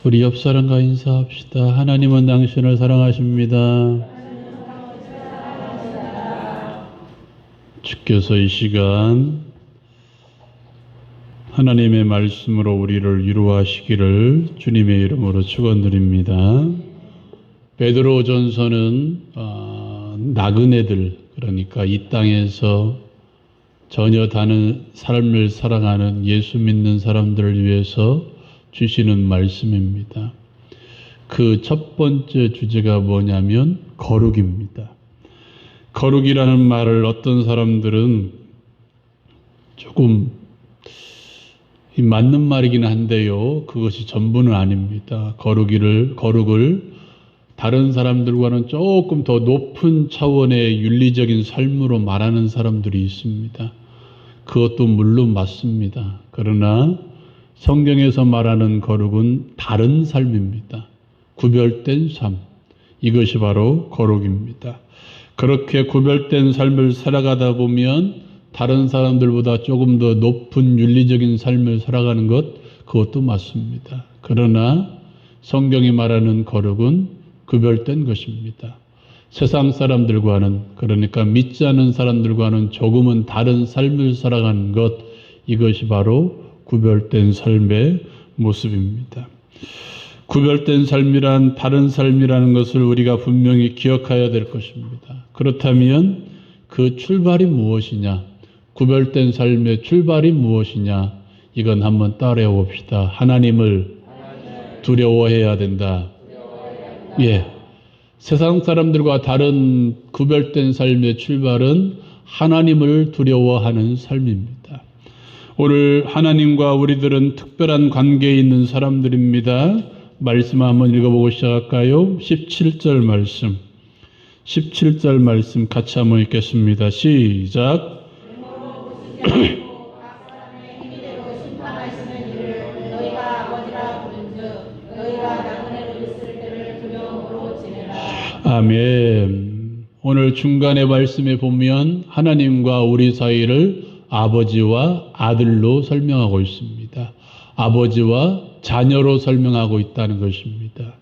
우리 옆 사람과 인사합시다. 하나님은 당신을 사랑하십니다. 주께서 이 시간 하나님의 말씀으로 우리를 위로하시기를 주님의 이름으로 축원드립니다. 베드로전서는 나그네들, 그러니까 이 땅에서 전혀 다른 삶을 살아가는 예수 믿는 사람들을 위해서 주시는 말씀입니다. 그 첫 번째 주제가 뭐냐면 거룩입니다. 거룩이라는 말을 어떤 사람들은 조금 맞는 말이긴 한데요, 그것이 전부는 아닙니다. 거룩을 다른 사람들과는 조금 더 높은 차원의 윤리적인 삶으로 말하는 사람들이 있습니다. 그것도 물론 맞습니다. 그러나 성경에서 말하는 거룩은 다른 삶입니다. 구별된 삶, 이것이 바로 거룩입니다. 그렇게 구별된 삶을 살아가다 보면 다른 사람들보다 조금 더 높은 윤리적인 삶을 살아가는 것, 그것도 맞습니다. 그러나 성경이 말하는 거룩은 구별된 것입니다. 세상 사람들과는, 그러니까 믿지 않는 사람들과는 조금은 다른 삶을 살아가는 것, 이것이 바로 구별된 삶의 모습입니다. 구별된 삶이란 다른 삶이라는 것을 우리가 분명히 기억해야 될 것입니다. 그렇다면 그 출발이 무엇이냐? 구별된 삶의 출발이 무엇이냐? 이건 한번 따라해 봅시다. 하나님을 두려워해야 된다. 예. 세상 사람들과 다른 구별된 삶의 출발은 하나님을 두려워하는 삶입니다. 오늘 하나님과 우리들은 특별한 관계에 있는 사람들입니다. 말씀 한번 읽어보고 시작할까요? 17절 말씀. 17절 말씀 같이 한번 읽겠습니다. 시작. 아멘. 오늘 중간의 말씀에 보면 하나님과 우리 사이를 아버지와 아들로 설명하고 있습니다. 아버지와 자녀로 설명하고 있다는 것입니다.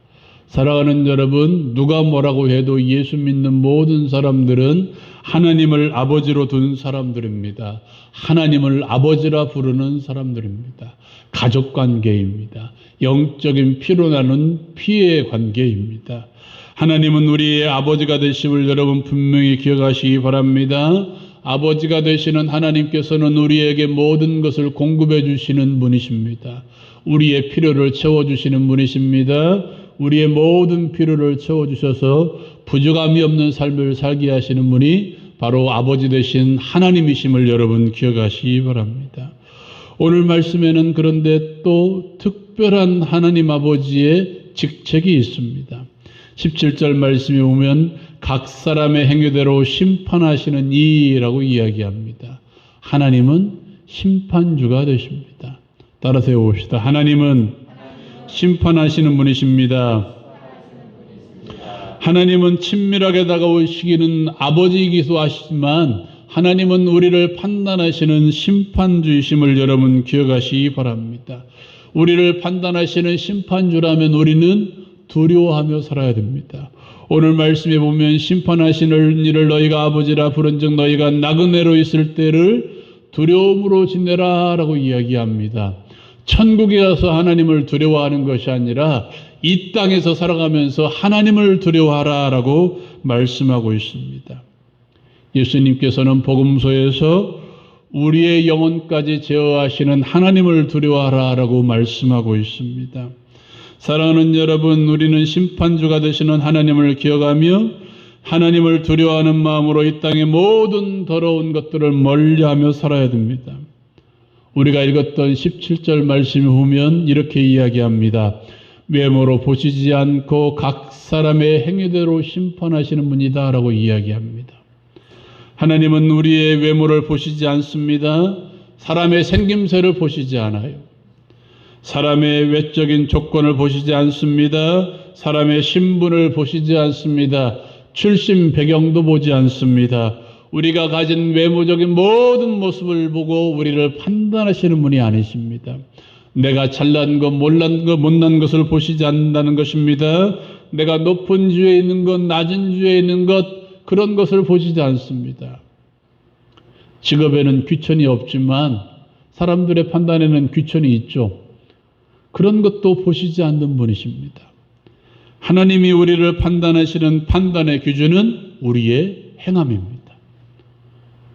사랑하는 여러분, 누가 뭐라고 해도 예수 믿는 모든 사람들은 하나님을 아버지로 둔 사람들입니다. 하나님을 아버지라 부르는 사람들입니다. 가족관계입니다. 영적인 피로 나눈 피의 관계입니다. 하나님은 우리의 아버지가 되심을 여러분 분명히 기억하시기 바랍니다. 아버지가 되시는 하나님께서는 우리에게 모든 것을 공급해 주시는 분이십니다. 우리의 필요를 채워주시는 분이십니다. 우리의 모든 필요를 채워주셔서 부족함이 없는 삶을 살게 하시는 분이 바로 아버지 되신 하나님이심을 여러분 기억하시기 바랍니다. 오늘 말씀에는 그런데 또 특별한 하나님 아버지의 직책이 있습니다. 17절 말씀에 보면 각 사람의 행위대로 심판하시는 이라고 이야기합니다. 하나님은 심판주가 되십니다. 따라서 해봅시다. 하나님은 심판하시는 분이십니다. 하나님은 친밀하게 다가오시기는 아버지이기도 하시지만 하나님은 우리를 판단하시는 심판주이심을 여러분 기억하시기 바랍니다. 우리를 판단하시는 심판주라면 우리는 두려워하며 살아야 됩니다. 오늘 말씀에 보면 심판하시는 이를 너희가 아버지라 부른즉 너희가 나그네로 있을 때를 두려움으로 지내라 라고 이야기합니다. 천국에 가서 하나님을 두려워하는 것이 아니라 이 땅에서 살아가면서 하나님을 두려워하라 라고 말씀하고 있습니다. 예수님께서는 복음서에서 우리의 영혼까지 제어하시는 하나님을 두려워하라 라고 말씀하고 있습니다. 사랑하는 여러분, 우리는 심판주가 되시는 하나님을 기억하며 하나님을 두려워하는 마음으로 이 땅의 모든 더러운 것들을 멀리하며 살아야 됩니다. 우리가 읽었던 17절 말씀을 보면 이렇게 이야기합니다. 외모로 보시지 않고 각 사람의 행위대로 심판하시는 분이다 라고 이야기합니다. 하나님은 우리의 외모를 보시지 않습니다. 사람의 생김새를 보시지 않아요. 사람의 외적인 조건을 보시지 않습니다. 사람의 신분을 보시지 않습니다. 출신 배경도 보지 않습니다. 우리가 가진 외모적인 모든 모습을 보고 우리를 판단하시는 분이 아니십니다. 내가 잘난 것, 몰난 것, 못난 것을 보시지 않는다는 것입니다. 내가 높은 주에 있는 것, 낮은 주에 있는 것, 그런 것을 보시지 않습니다. 직업에는 귀천이 없지만 사람들의 판단에는 귀천이 있죠. 그런 것도 보시지 않는 분이십니다. 하나님이 우리를 판단하시는 판단의 기준은 우리의 행함입니다.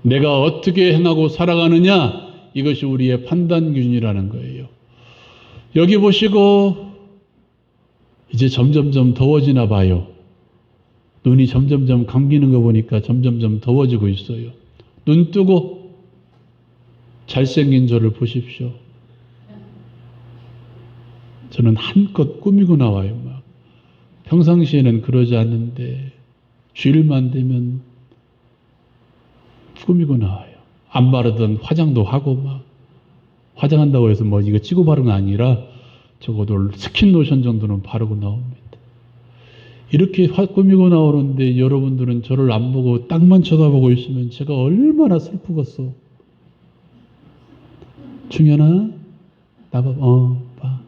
내가 어떻게 행하고 살아가느냐, 이것이 우리의 판단 기준이라는 거예요. 여기 보시고 이제 점점점 더워지나 봐요. 눈이 점점점 감기는 거 보니까 점점점 더워지고 있어요. 눈 뜨고 잘생긴 저를 보십시오. 저는 한껏 꾸미고 나와요. 막 평상시에는 그러지 않는데 주일만 되면 꾸미고 나와요. 안 바르던 화장도 하고 막 화장한다고 해서 뭐 이거 치고 바른 거 아니라 적어도 스킨 로션 정도는 바르고 나옵니다. 이렇게 꾸미고 나오는데 여러분들은 저를 안 보고 땅만 쳐다보고 있으면 제가 얼마나 슬프겠어. 충현아, 나봐, 봐.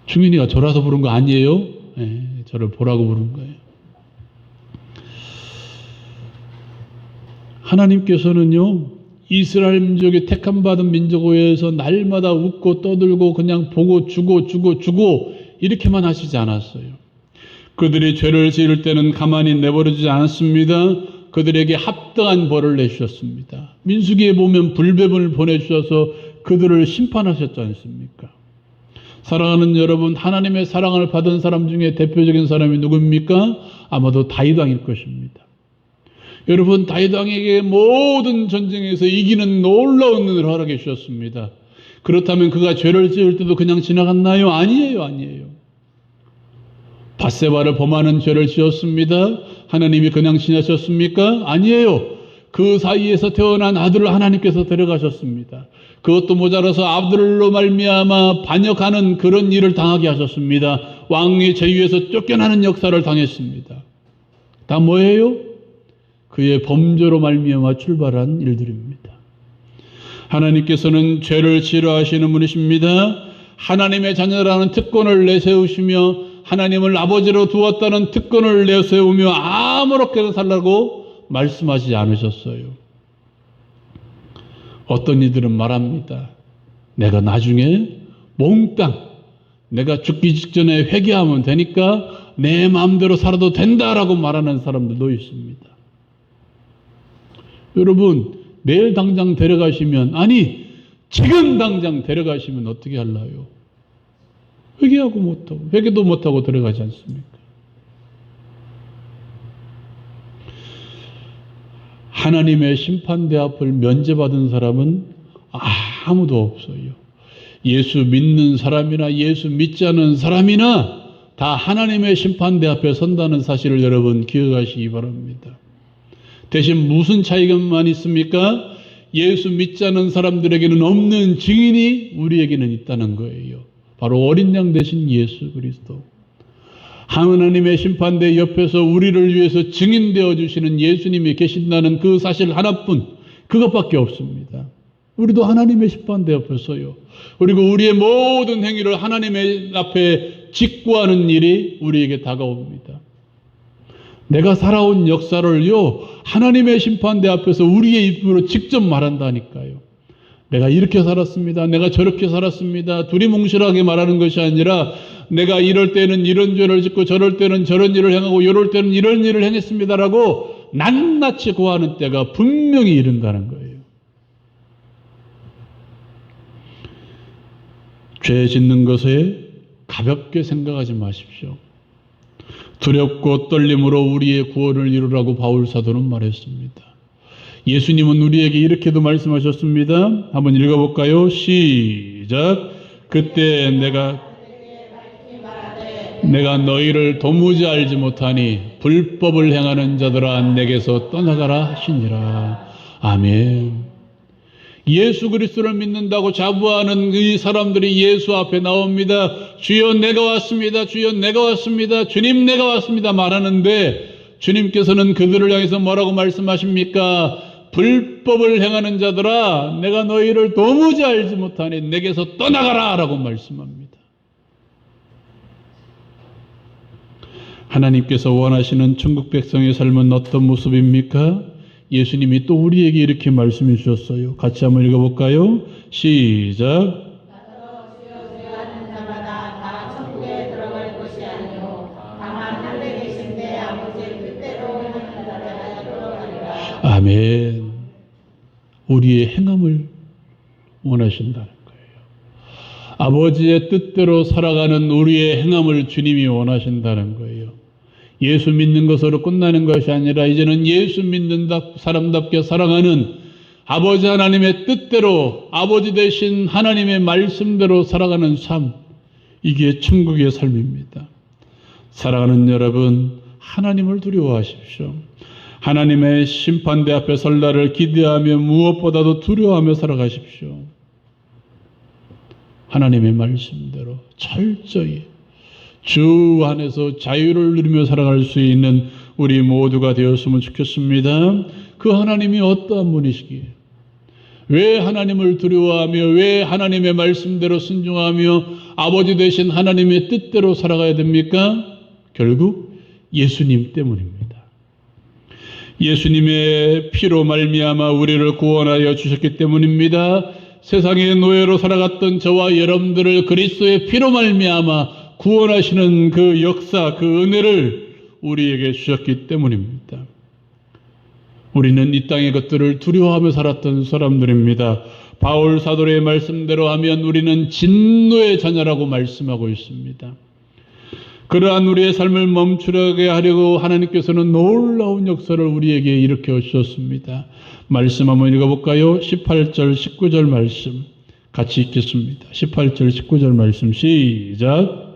충현이가 저라서 부른 거 아니에요? 네, 저를 보라고 부른 거예요. 하나님께서는요, 이스라엘 민족이 택함받은 민족에서 날마다 웃고 떠들고 그냥 보고 주고 이렇게만 하시지 않았어요. 그들이 죄를 지을 때는 가만히 내버려두지 않았습니다. 그들에게 합당한 벌을 내주셨습니다. 민수기에 보면 불뱀을 보내주셔서 그들을 심판하셨지 않습니까? 사랑하는 여러분, 하나님의 사랑을 받은 사람 중에 대표적인 사람이 누굽니까? 아마도 다윗 왕일 것입니다. 여러분, 다윗 왕에게 모든 전쟁에서 이기는 놀라운 은혜를 허락해 주셨습니다. 그렇다면 그가 죄를 지을 때도 그냥 지나갔나요? 아니에요. 밧세바를 범하는 죄를 지었습니다. 하나님이 그냥 지나셨습니까? 아니에요. 그 사이에서 태어난 아들을 하나님께서 데려가셨습니다. 그것도 모자라서 아들로 말미암아 반역하는 그런 일을 당하게 하셨습니다. 왕의 제위에서 쫓겨나는 역사를 당했습니다. 다 뭐예요? 그의 범죄로 말미암아 출발한 일들입니다. 하나님께서는 죄를 싫어하시는 분이십니다. 하나님의 자녀라는 특권을 내세우시며 하나님을 아버지로 두었다는 특권을 내세우며 아무렇게나 살라고 말씀하지 않으셨어요. 어떤 이들은 말합니다. 내가 나중에 몽땅 내가 죽기 직전에 회개하면 되니까 내 마음대로 살아도 된다라고 말하는 사람들도 있습니다. 여러분, 내일 당장 데려가시면, 아니 지금 당장 데려가시면 어떻게 하려요? 회개하고 못하고, 회개도 못하고 데려가지 않습니까? 하나님의 심판대 앞을 면제받은 사람은 아무도 없어요. 예수 믿는 사람이나 예수 믿지 않는 사람이나 다 하나님의 심판대 앞에 선다는 사실을 여러분 기억하시기 바랍니다. 대신 무슨 차이가만 있습니까? 예수 믿지 않는 사람들에게는 없는 증인이 우리에게는 있다는 거예요. 바로 어린 양 되신 예수 그리스도. 하나님의 심판대 옆에서 우리를 위해서 증인되어 주시는 예수님이 계신다는 그 사실 하나뿐, 그것밖에 없습니다. 우리도 하나님의 심판대 옆에 서요. 그리고 우리의 모든 행위를 하나님의 앞에 직구하는 일이 우리에게 다가옵니다. 내가 살아온 역사를요, 하나님의 심판대 앞에서 우리의 입으로 직접 말한다니까요. 내가 이렇게 살았습니다. 내가 저렇게 살았습니다. 두리뭉실하게 말하는 것이 아니라 내가 이럴 때는 이런 죄를 짓고 저럴 때는 저런 일을 행하고 이럴 때는 이런 일을 행했습니다라고 낱낱이 고하는 때가 분명히 이른다는 거예요. 죄 짓는 것에 가볍게 생각하지 마십시오. 두렵고 떨림으로 우리의 구원을 이루라고 바울 사도는 말했습니다. 예수님은 우리에게 이렇게도 말씀하셨습니다. 한번 읽어볼까요? 시작. 그때 내가 너희를 도무지 알지 못하니 불법을 행하는 자들아 내게서 떠나가라 하시니라. 아멘. 예수 그리스도를 믿는다고 자부하는 이 사람들이 예수 앞에 나옵니다. 주여 내가 왔습니다. 주여 내가 왔습니다. 주님 내가 왔습니다 말하는데 주님께서는 그들을 향해서 뭐라고 말씀하십니까? 불법을 행하는 자들아, 내가 너희를 도무지 알지 못하니 내게서 떠나가라 라고 말씀합니다. 하나님께서 원하시는 천국 백성의 삶은 어떤 모습입니까? 예수님이 또 우리에게 이렇게 말씀해 주셨어요. 같이 한번 읽어볼까요? 시작. 아멘. 우리의 행함을 원하신다는 거예요. 아버지의 뜻대로 살아가는 우리의 행함을 주님이 원하신다는 거예요. 예수 믿는 것으로 끝나는 것이 아니라 이제는 예수 믿는 사람답게 살아가는 아버지 하나님의 뜻대로, 아버지 되신 하나님의 말씀대로 살아가는 삶, 이게 천국의 삶입니다. 사랑하는 여러분, 하나님을 두려워하십시오. 하나님의 심판대 앞에 설 날을 기대하며 무엇보다도 두려워하며 살아가십시오. 하나님의 말씀대로 철저히 주 안에서 자유를 누리며 살아갈 수 있는 우리 모두가 되었으면 좋겠습니다. 그 하나님이 어떠한 분이시기에, 왜 하나님을 두려워하며 왜 하나님의 말씀대로 순종하며 아버지 되신 하나님의 뜻대로 살아가야 됩니까? 결국 예수님 때문입니다. 예수님의 피로 말미암아 우리를 구원하여 주셨기 때문입니다. 세상의 노예로 살아갔던 저와 여러분들을 그리스도의 피로 말미암아 구원하시는 그 역사, 그 은혜를 우리에게 주셨기 때문입니다. 우리는 이 땅의 것들을 두려워하며 살았던 사람들입니다. 바울 사도의 말씀대로 하면 우리는 진노의 자녀라고 말씀하고 있습니다. 그러한 우리의 삶을 멈추게 하려고 하나님께서는 놀라운 역사를 우리에게 일으켜 주셨습니다. 말씀 한번 읽어볼까요? 18절, 19절 말씀 같이 읽겠습니다. 18절, 19절 말씀 시작.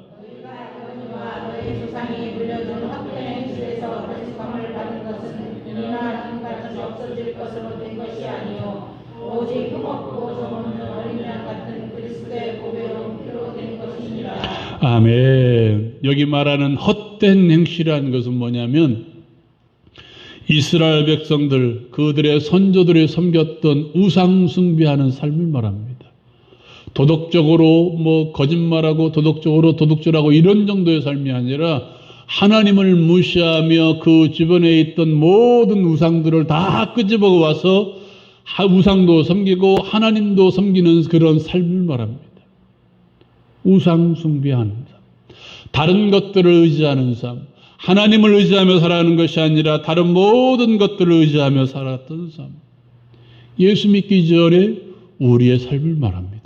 아멘. 여기 말하는 헛된 행실이라는 것은 뭐냐면 이스라엘 백성들, 그들의 선조들이 섬겼던 우상 숭배하는 삶을 말합니다. 도덕적으로 거짓말하고 도둑질하고 이런 정도의 삶이 아니라 하나님을 무시하며 그 주변에 있던 모든 우상들을 다 끄집어 와서 우상도 섬기고 하나님도 섬기는 그런 삶을 말합니다. 우상 숭배하는 삶, 다른 것들을 의지하는 삶, 하나님을 의지하며 살아가는 것이 아니라 다른 모든 것들을 의지하며 살았던 삶, 예수 믿기 전에 우리의 삶을 말합니다.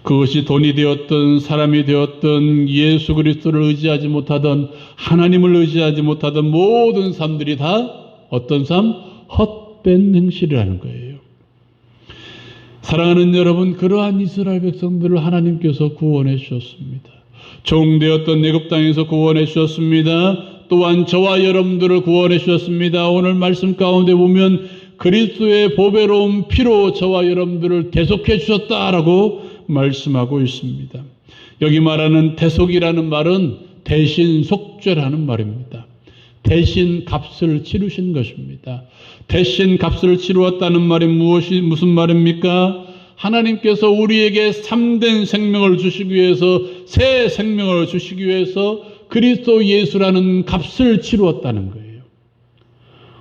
그것이 돈이 되었든 사람이 되었든 예수 그리스도를 의지하지 못하던 하나님을 의지하지 못하던 모든 삶들이 다 어떤 삶? 헛된 행실이라는 거예요. 사랑하는 여러분, 그러한 이스라엘 백성들을 하나님께서 구원해 주셨습니다. 종되었던 애굽 땅에서 구원해 주셨습니다. 또한 저와 여러분들을 구원해 주셨습니다. 오늘 말씀 가운데 보면 그리스도의 보배로운 피로 저와 여러분들을 대속해 주셨다라고 말씀하고 있습니다. 여기 말하는 대속이라는 말은 대신 속죄라는 말입니다. 대신 값을 치르신 것입니다. 대신 값을 치루었다는 말이 무슨 말입니까? 하나님께서 우리에게 참된 생명을 주시기 위해서, 새 생명을 주시기 위해서 그리스도 예수라는 값을 치루었다는 거예요.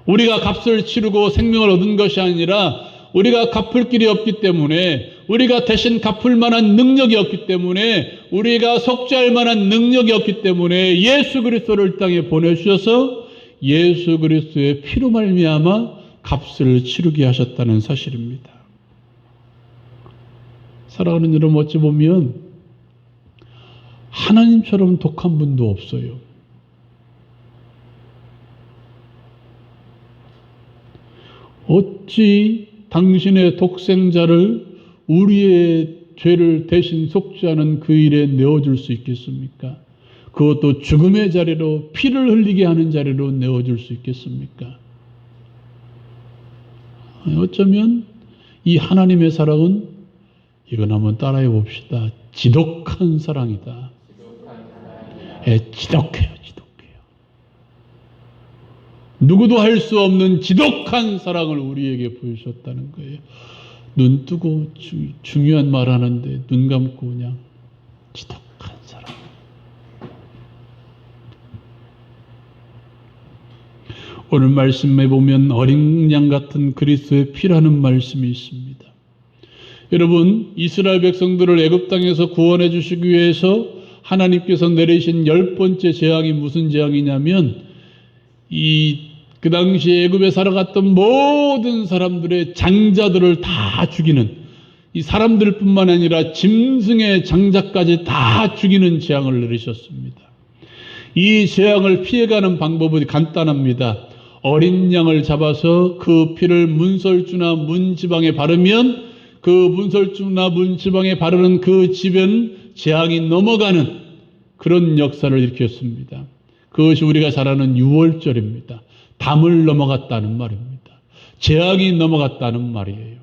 우리가 값을 치르고 생명을 얻은 것이 아니라 우리가 갚을 길이 없기 때문에, 우리가 대신 갚을 만한 능력이 없기 때문에, 우리가 속죄할 만한 능력이 없기 때문에 예수 그리스도를 땅에 보내주셔서 예수 그리스도의 피로 말미암아 값을 치르게 하셨다는 사실입니다. 사랑하는 여러분, 어찌 보면 하나님처럼 독한 분도 없어요. 어찌 당신의 독생자를 우리의 죄를 대신 속죄하는 그 일에 내어줄 수 있겠습니까? 그것도 죽음의 자리로, 피를 흘리게 하는 자리로 내어줄 수 있겠습니까? 어쩌면 이 하나님의 사랑은, 이건 한번 따라해 봅시다. 지독한 사랑이다. 지독해요. 누구도 할 수 없는 지독한 사랑을 우리에게 보여주셨다는 거예요. 눈 뜨고 중요한 말 하는데 눈 감고 그냥 지독한 사랑. 오늘 말씀에 보면 어린 양 같은 그리스도의 피라는 말씀이 있습니다. 여러분, 이스라엘 백성들을 애굽 땅에서 구원해 주시기 위해서 하나님께서 내리신 10번째 재앙이 무슨 재앙이냐면 그 당시에 애굽에 살아갔던 모든 사람들의 장자들을 다 죽이는, 이 사람들뿐만 아니라 짐승의 장자까지 다 죽이는 재앙을 내리셨습니다. 이 재앙을 피해가는 방법은 간단합니다. 어린 양을 잡아서 그 피를 문설주나 문지방에 바르면 그 문설주나 문지방에 바르는 그 집은 재앙이 넘어가는 그런 역사를 일으켰습니다. 그것이 우리가 잘 아는 유월절입니다. 담을 넘어갔다는 말입니다. 재앙이 넘어갔다는 말이에요.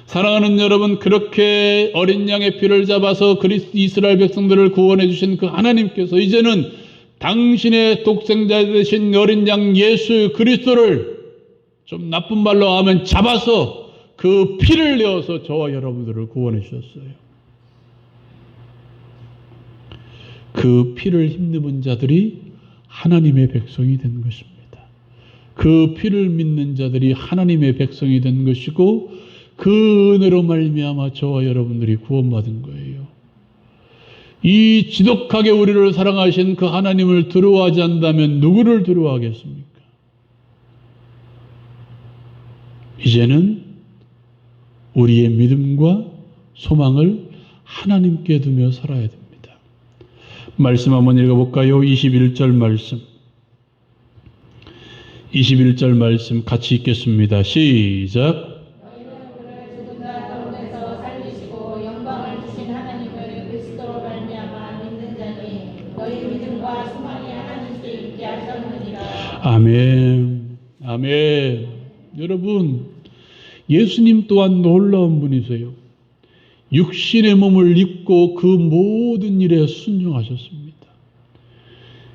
사랑하는 여러분, 그렇게 어린 양의 피를 잡아서 이스라엘 백성들을 구원해 주신 그 하나님께서 이제는 당신의 독생자 되신 어린 양 예수 그리스도를, 좀 나쁜 말로 하면 잡아서 그 피를 내어서 저와 여러분들을 구원해 주셨어요. 그 피를 힘입은 자들이 하나님의 백성이 된 것입니다. 그 피를 믿는 자들이 하나님의 백성이 된 것이고, 그 은혜로 말미암아 저와 여러분들이 구원받은 거예요. 이 지독하게 우리를 사랑하신 그 하나님을 두려워하지 않는다면 누구를 두려워하겠습니까? 이제는 우리의 믿음과 소망을 하나님께 두며 살아야 됩니다. 말씀 한번 읽어볼까요? 21절 말씀. 21절 말씀 같이 읽겠습니다. 시작. 아멘. 아멘. 여러분, 예수님 또한 놀라운 분이세요. 육신의 몸을 입고 그 모든 일에 순종하셨습니다.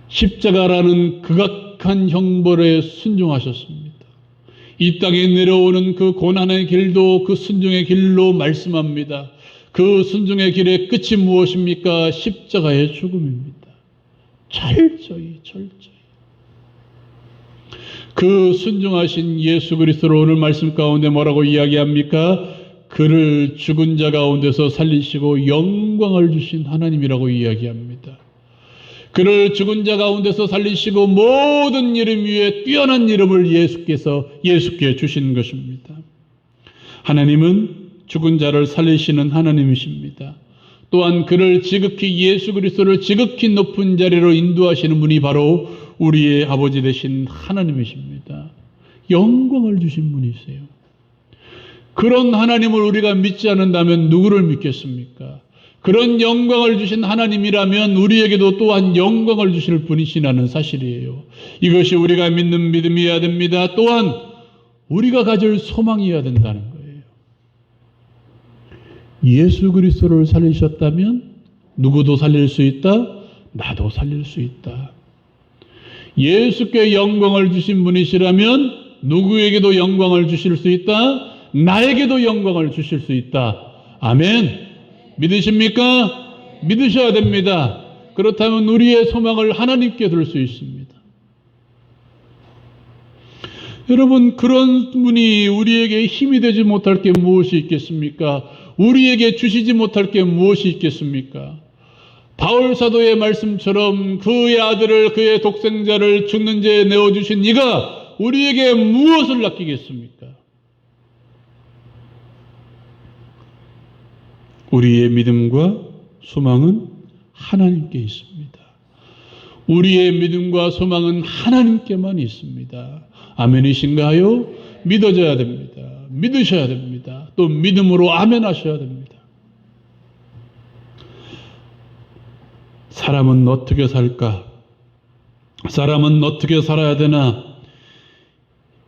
십자가라는 극악한 형벌에 순종하셨습니다. 이 땅에 내려오는 그 고난의 길도 그 순종의 길로 말씀합니다. 그 순종의 길의 끝이 무엇입니까? 십자가의 죽음입니다. 철저히. 그 순종하신 예수 그리스도를 오늘 말씀 가운데 뭐라고 이야기합니까? 그를 죽은 자 가운데서 살리시고 영광을 주신 하나님이라고 이야기합니다. 그를 죽은 자 가운데서 살리시고 모든 이름 위에 뛰어난 이름을 예수께 주신 것입니다. 하나님은 죽은 자를 살리시는 하나님이십니다. 또한 그를 예수 그리스도를 지극히 높은 자리로 인도하시는 분이 바로 우리의 아버지 되신 하나님이십니다. 영광을 주신 분이세요. 그런 하나님을 우리가 믿지 않는다면 누구를 믿겠습니까? 그런 영광을 주신 하나님이라면 우리에게도 또한 영광을 주실 분이시라는 사실이에요. 이것이 우리가 믿는 믿음이어야 됩니다. 또한 우리가 가질 소망이어야 된다는 거예요. 예수 그리스도를 살리셨다면 누구도 살릴 수 있다. 나도 살릴 수 있다. 예수께 영광을 주신 분이시라면 누구에게도 영광을 주실 수 있다. 나에게도 영광을 주실 수 있다. 아멘. 믿으십니까? 믿으셔야 됩니다. 그렇다면 우리의 소망을 하나님께 둘 수 있습니다. 여러분, 그런 분이 우리에게 힘이 되지 못할 게 무엇이 있겠습니까? 우리에게 주시지 못할 게 무엇이 있겠습니까? 바울 사도의 말씀처럼 그의 아들을, 그의 독생자를 죽는 죄에 내어주신 이가 우리에게 무엇을 아끼겠습니까? 우리의 믿음과 소망은 하나님께 있습니다. 우리의 믿음과 소망은 하나님께만 있습니다. 아멘이신가요? 믿어져야 됩니다. 믿으셔야 됩니다. 또 믿음으로 아멘 하셔야 됩니다. 사람은 어떻게 살까? 사람은 어떻게 살아야 되나?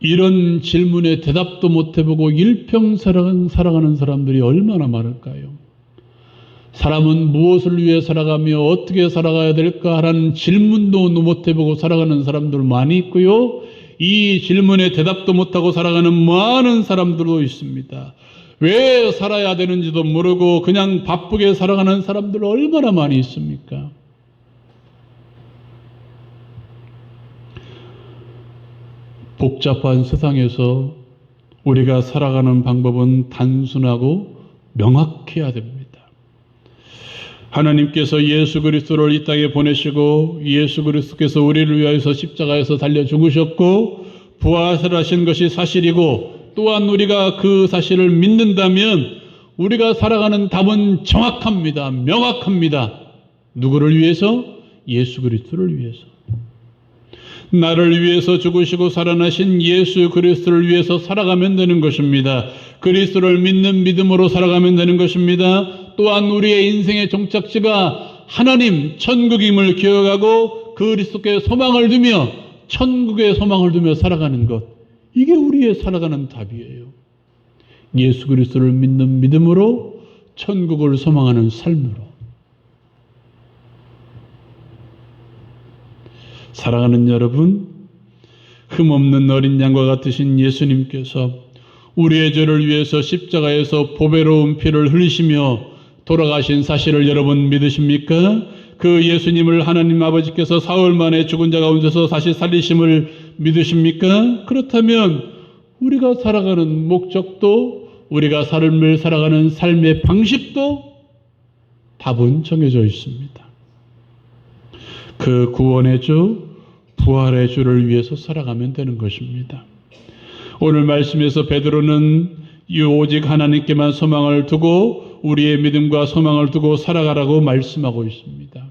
이런 질문에 대답도 못 해보고 일평생 살아가는 사람들이 얼마나 많을까요? 사람은 무엇을 위해 살아가며 어떻게 살아가야 될까라는 질문도 못 해보고 살아가는 사람들 많이 있고요. 이 질문에 대답도 못하고 살아가는 많은 사람들도 있습니다. 왜 살아야 되는지도 모르고 그냥 바쁘게 살아가는 사람들 얼마나 많이 있습니까? 복잡한 세상에서 우리가 살아가는 방법은 단순하고 명확해야 됩니다. 하나님께서 예수 그리스도를 이 땅에 보내시고 예수 그리스도께서 우리를 위하여서 십자가에서 달려 죽으셨고 부활하신 것이 사실이고 또한 우리가 그 사실을 믿는다면 우리가 살아가는 답은 정확합니다. 명확합니다. 누구를 위해서? 예수 그리스도를 위해서. 나를 위해서 죽으시고 살아나신 예수 그리스도를 위해서 살아가면 되는 것입니다. 그리스도를 믿는 믿음으로 살아가면 되는 것입니다. 또한 우리의 인생의 종착지가 하나님, 천국임을 기억하고 그리스도께 소망을 두며 천국에 소망을 두며 살아가는 것. 이게 우리의 살아가는 답이에요. 예수 그리스도를 믿는 믿음으로 천국을 소망하는 삶으로. 사랑하는 여러분, 흠없는 어린 양과 같으신 예수님께서 우리의 죄를 위해서 십자가에서 보배로운 피를 흘리시며 돌아가신 사실을 여러분 믿으십니까? 그 예수님을 하나님 아버지께서 사흘 만에 죽은 자 가운데서 다시 살리심을 믿으십니까? 그렇다면 우리가 살아가는 목적도 우리가 삶을 살아가는 삶의 방식도 답은 정해져 있습니다. 그 구원의 주, 부활의 주를 위해서 살아가면 되는 것입니다. 오늘 말씀에서 베드로는 오직 하나님께만 소망을 두고 우리의 믿음과 소망을 두고 살아가라고 말씀하고 있습니다.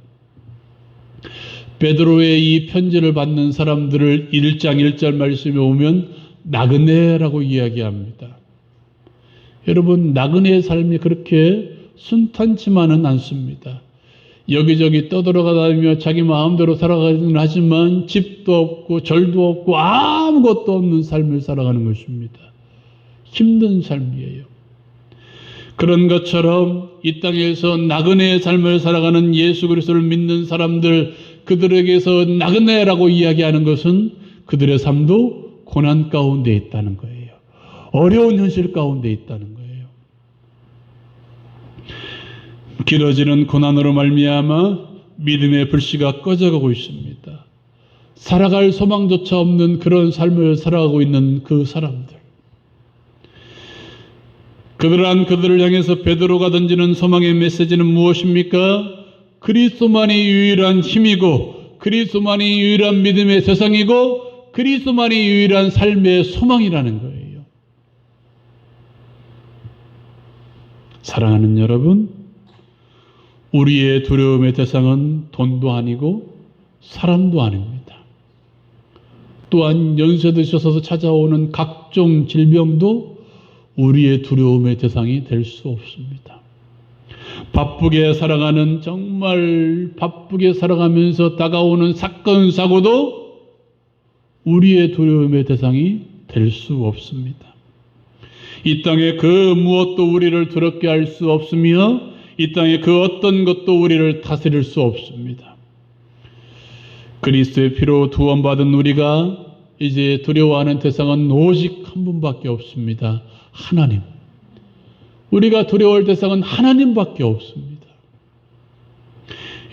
베드로의 이 편지를 받는 사람들을 1장 1절 말씀에 오면 나그네라고 이야기합니다. 여러분, 나그네의 삶이 그렇게 순탄치만은 않습니다. 여기저기 떠들어가다니며 자기 마음대로 살아가긴 하지만 집도 없고 절도 없고 아무것도 없는 삶을 살아가는 것입니다. 힘든 삶이에요. 그런 것처럼 이 땅에서 나그네의 삶을 살아가는 예수 그리스도를 믿는 사람들, 그들에게서 나그네라고 이야기하는 것은 그들의 삶도 고난 가운데 있다는 거예요. 어려운 현실 가운데 있다는 거예요. 길어지는 고난으로 말미암아 믿음의 불씨가 꺼져가고 있습니다. 살아갈 소망조차 없는 그런 삶을 살아가고 있는 그 사람들. 그들을 향해서 베드로가 던지는 소망의 메시지는 무엇입니까? 그리스도만이 유일한 힘이고 그리스도만이 유일한 믿음의 세상이고 그리스도만이 유일한 삶의 소망이라는 거예요. 사랑하는 여러분, 우리의 두려움의 대상은 돈도 아니고 사람도 아닙니다. 또한 연세 드셔서 찾아오는 각종 질병도 우리의 두려움의 대상이 될 수 없습니다. 바쁘게 살아가는, 정말 바쁘게 살아가면서 다가오는 사건, 사고도 우리의 두려움의 대상이 될 수 없습니다. 이 땅에 그 무엇도 우리를 두렵게 할 수 없으며 이 땅에 그 어떤 것도 우리를 다스릴 수 없습니다. 그리스도의 피로 구원받은 우리가 이제 두려워하는 대상은 오직 한 분밖에 없습니다. 하나님. 우리가 두려워할 대상은 하나님밖에 없습니다.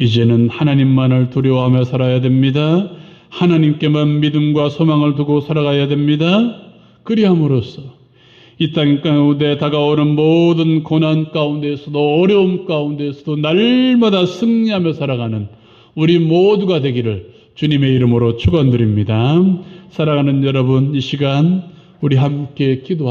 이제는 하나님만을 두려워하며 살아야 됩니다. 하나님께만 믿음과 소망을 두고 살아가야 됩니다. 그리함으로써 이 땅 가운데 다가오는 모든 고난 가운데에서도 어려움 가운데에서도 날마다 승리하며 살아가는 우리 모두가 되기를 주님의 이름으로 축원드립니다. 사랑하는 여러분, 이 시간 우리 함께 기도하십시오.